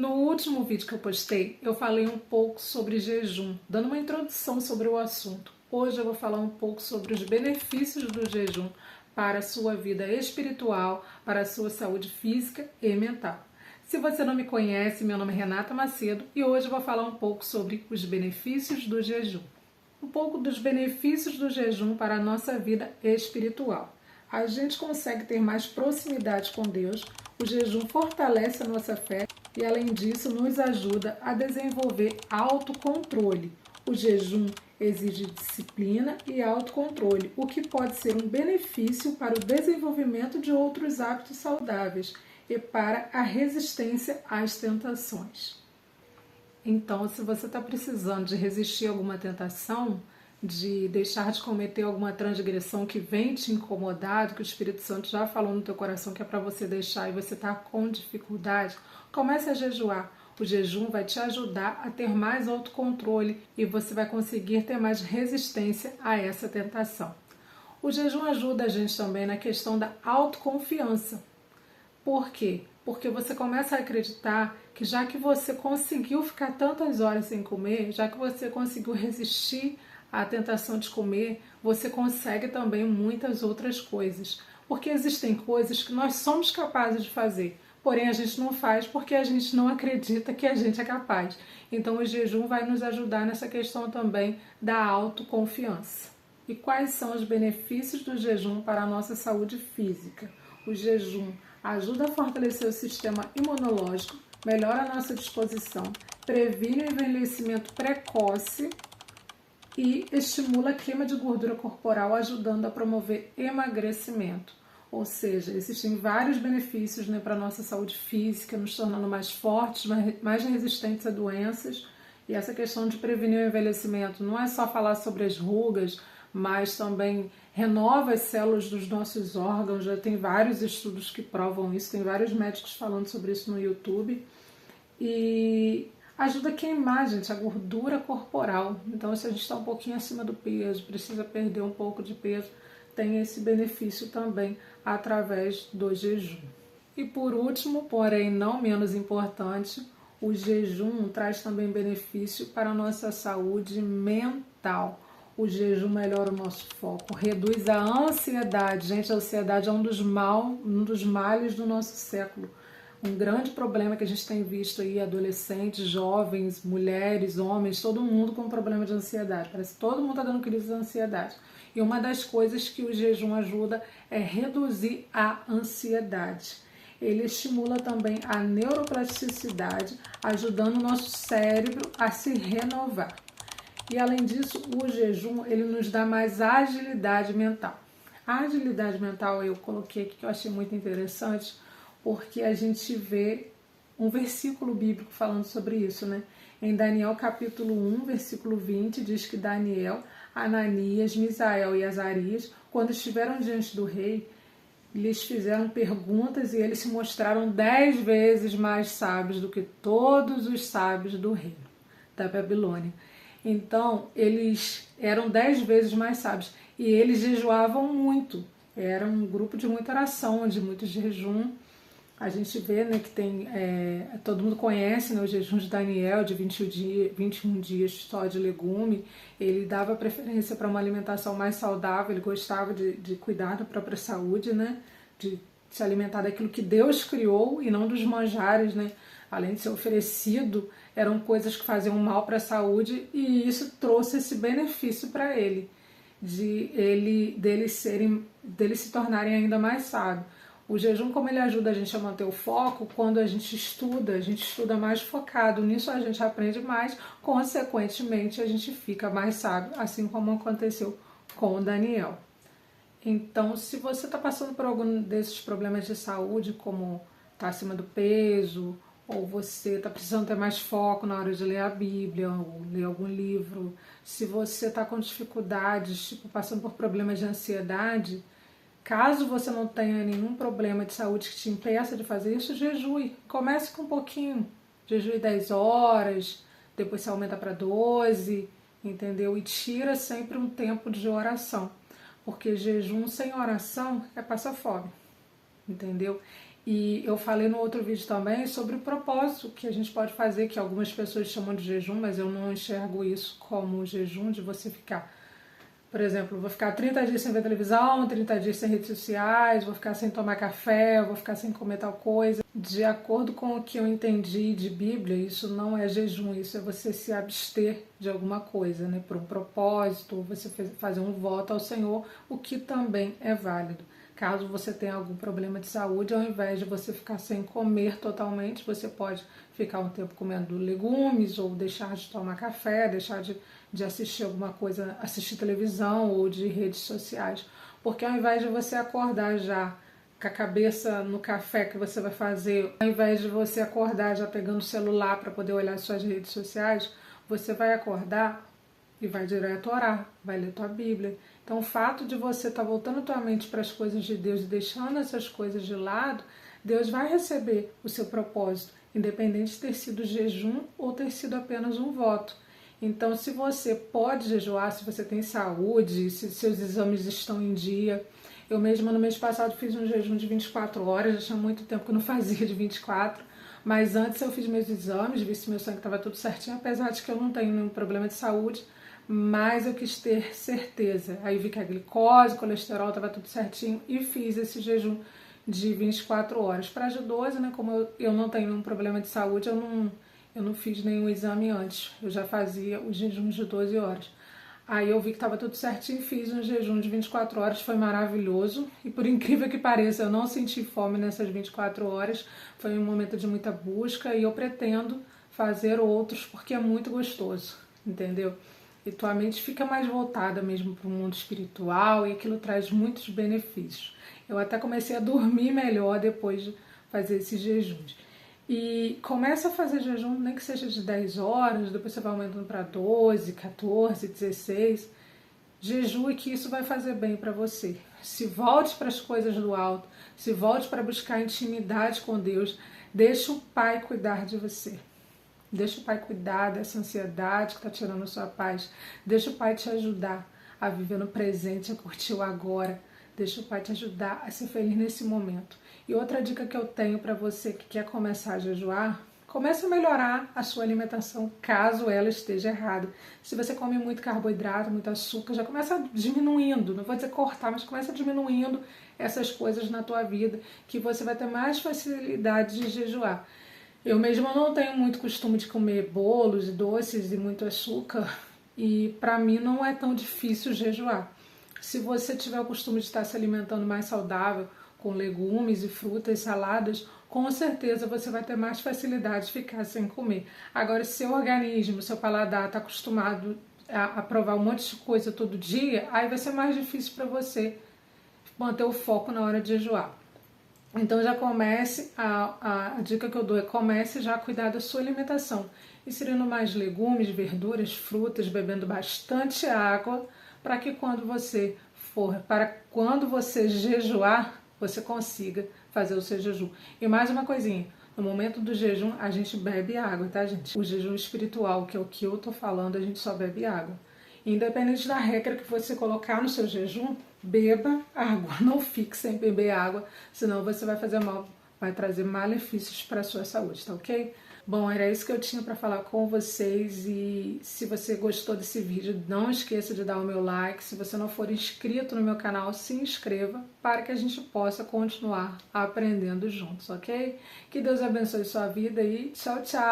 No último vídeo que eu postei, eu falei um pouco sobre jejum, dando uma introdução sobre o assunto. Hoje eu vou falar um pouco sobre os benefícios do jejum para a sua vida espiritual, para a sua saúde física e mental. Se você não me conhece, meu nome é Renata Macedo e hoje eu vou falar um pouco sobre os benefícios do jejum. Um pouco dos benefícios do jejum para a nossa vida espiritual. A gente consegue ter mais proximidade com Deus, o jejum fortalece a nossa fé e, além disso, nos ajuda a desenvolver autocontrole. O jejum exige disciplina e autocontrole, o que pode ser um benefício para o desenvolvimento de outros hábitos saudáveis e para a resistência às tentações. Então, se você está precisando de resistir a alguma tentação, de deixar de cometer alguma transgressão que vem te incomodar, que o Espírito Santo já falou no teu coração que é para você deixar e você está com dificuldade, comece a jejuar. O jejum vai te ajudar a ter mais autocontrole e você vai conseguir ter mais resistência a essa tentação. O jejum ajuda a gente também na questão da autoconfiança. Por quê? Porque você começa a acreditar que já que você conseguiu ficar tantas horas sem comer, já que você conseguiu resistir à tentação de comer, você consegue também muitas outras coisas. Porque existem coisas que nós somos capazes de fazer, porém a gente não faz porque a gente não acredita que a gente é capaz. Então o jejum vai nos ajudar nessa questão também da autoconfiança. E quais são os benefícios do jejum para a nossa saúde física? O jejum ajuda a fortalecer o sistema imunológico, melhora a nossa disposição, previne o envelhecimento precoce e estimula a queima de gordura corporal, ajudando a promover emagrecimento. Ou seja, existem vários benefícios, para a nossa saúde física, nos tornando mais fortes, mais resistentes a doenças. E essa questão de prevenir o envelhecimento não é só falar sobre as rugas, mas também renova as células dos nossos órgãos. Já tem vários estudos que provam isso, tem vários médicos falando sobre isso no YouTube. E ajuda a queimar, gente, a gordura corporal. Então, se a gente está um pouquinho acima do peso, precisa perder um pouco de peso, tem esse benefício também através do jejum. E por último, porém não menos importante, o jejum traz também benefício para a nossa saúde mental. O jejum melhora o nosso foco, reduz a ansiedade. Gente, a ansiedade é um dos males do nosso século. Um grande problema que a gente tem visto aí, adolescentes, jovens, mulheres, homens, todo mundo com problema de ansiedade. Parece que todo mundo está dando crise de ansiedade. E uma das coisas que o jejum ajuda é reduzir a ansiedade. Ele estimula também a neuroplasticidade, ajudando o nosso cérebro a se renovar. E além disso, o jejum ele nos dá mais agilidade mental. A agilidade mental eu coloquei aqui que eu achei muito interessante, porque a gente vê um versículo bíblico falando sobre isso, Em Daniel capítulo 1, versículo 20, diz que Daniel, Ananias, Misael e Azarias, quando estiveram diante do rei, lhes fizeram perguntas e eles se mostraram 10 vezes mais sábios do que todos os sábios do reino da Babilônia. Então, eles eram 10 vezes mais sábios e eles jejuavam muito. Era um grupo de muita oração, de muito jejum. A gente vê que tem, todo mundo conhece o jejum de Daniel de 21 dias só de legume. Ele dava preferência para uma alimentação mais saudável, ele gostava de cuidar da própria saúde, de se alimentar daquilo que Deus criou e não dos manjares, Além de ser oferecido, eram coisas que faziam mal para a saúde e isso trouxe esse benefício para ele, deles se tornarem ainda mais sábios. O jejum, como ele ajuda a gente a manter o foco, quando a gente estuda mais focado. Nisso a gente aprende mais, consequentemente a gente fica mais sábio, assim como aconteceu com o Daniel. Então, se você está passando por algum desses problemas de saúde, como está acima do peso, ou você está precisando ter mais foco na hora de ler a Bíblia, ou ler algum livro, se você está com dificuldades, passando por problemas de ansiedade, caso você não tenha nenhum problema de saúde que te impeça de fazer isso, jejue. Comece com um pouquinho. Jejue 10 horas, depois você aumenta para 12, entendeu? E tira sempre um tempo de oração. Porque jejum sem oração é passar fome, entendeu? E eu falei no outro vídeo também sobre o propósito que a gente pode fazer, que algumas pessoas chamam de jejum, mas eu não enxergo isso como jejum, de você ficar, por exemplo, vou ficar 30 dias sem ver televisão, 30 dias sem redes sociais, vou ficar sem tomar café, vou ficar sem comer tal coisa. De acordo com o que eu entendi de Bíblia, isso não é jejum, isso é você se abster de alguma coisa, né, por um propósito, ou você fazer um voto ao Senhor, o que também é válido. Caso você tenha algum problema de saúde, ao invés de você ficar sem comer totalmente, você pode ficar um tempo comendo legumes, ou deixar de tomar café, deixar de assistir alguma coisa, assistir televisão ou de redes sociais. Porque ao invés de você acordar já com a cabeça no café que você vai fazer, ao invés de você acordar já pegando o celular para poder olhar suas redes sociais, você vai acordar e vai direto orar, vai ler tua Bíblia. Então o fato de você estar voltando tua mente para as coisas de Deus e deixando essas coisas de lado, Deus vai receber o seu propósito, independente de ter sido jejum ou ter sido apenas um voto. Então, se você pode jejuar, se você tem saúde, se seus exames estão em dia. Eu mesma no mês passado fiz um jejum de 24 horas, já tinha muito tempo que eu não fazia de 24, mas antes eu fiz meus exames, vi se meu sangue estava tudo certinho, apesar de que eu não tenho nenhum problema de saúde, mas eu quis ter certeza. Aí vi que a glicose, o colesterol estava tudo certinho e fiz esse jejum de 24 horas. Para de 12, né, como eu não tenho nenhum problema de saúde, eu não fiz nenhum exame antes, eu já fazia os jejuns de 12 horas. Aí eu vi que estava tudo certinho, fiz um jejum de 24 horas, foi maravilhoso. E por incrível que pareça, eu não senti fome nessas 24 horas. Foi um momento de muita busca e eu pretendo fazer outros porque é muito gostoso, entendeu? E tua mente fica mais voltada mesmo para o mundo espiritual e aquilo traz muitos benefícios. Eu até comecei a dormir melhor depois de fazer esses jejuns. E começa a fazer jejum, nem que seja de 10 horas, depois você vai aumentando para 12, 14, 16. Jejue que isso vai fazer bem para você. Se volte para as coisas do alto, se volte para buscar intimidade com Deus, deixa o Pai cuidar de você. Deixa o Pai cuidar dessa ansiedade que está tirando a sua paz. Deixa o Pai te ajudar a viver no presente, a curtir o agora. Deixa o Pai te ajudar a ser feliz nesse momento. E outra dica que eu tenho para você que quer começar a jejuar, comece a melhorar a sua alimentação caso ela esteja errada. Se você come muito carboidrato, muito açúcar, já começa diminuindo, não vou dizer cortar, mas começa diminuindo essas coisas na tua vida, que você vai ter mais facilidade de jejuar. Eu mesma não tenho muito costume de comer bolos e doces e muito açúcar, e para mim não é tão difícil jejuar. Se você tiver o costume de estar se alimentando mais saudável, com legumes e frutas, saladas, com certeza você vai ter mais facilidade de ficar sem comer. Agora, se seu organismo, seu paladar está acostumado a provar um monte de coisa todo dia, aí vai ser mais difícil para você manter o foco na hora de jejuar. Então já comece, a dica que eu dou é comece já a cuidar da sua alimentação, inserindo mais legumes, verduras, frutas, bebendo bastante água, para que quando você jejuar, você consiga fazer o seu jejum. E mais uma coisinha, no momento do jejum a gente bebe água, tá, gente? O jejum espiritual, que é o que eu tô falando, a gente só bebe água. Independente da regra que você colocar no seu jejum, beba água, não fique sem beber água, senão você vai fazer mal, vai trazer malefícios para a sua saúde, tá ok? Bom, era isso que eu tinha para falar com vocês e se você gostou desse vídeo, não esqueça de dar o meu like. Se você não for inscrito no meu canal, se inscreva para que a gente possa continuar aprendendo juntos, ok? Que Deus abençoe sua vida e tchau, tchau!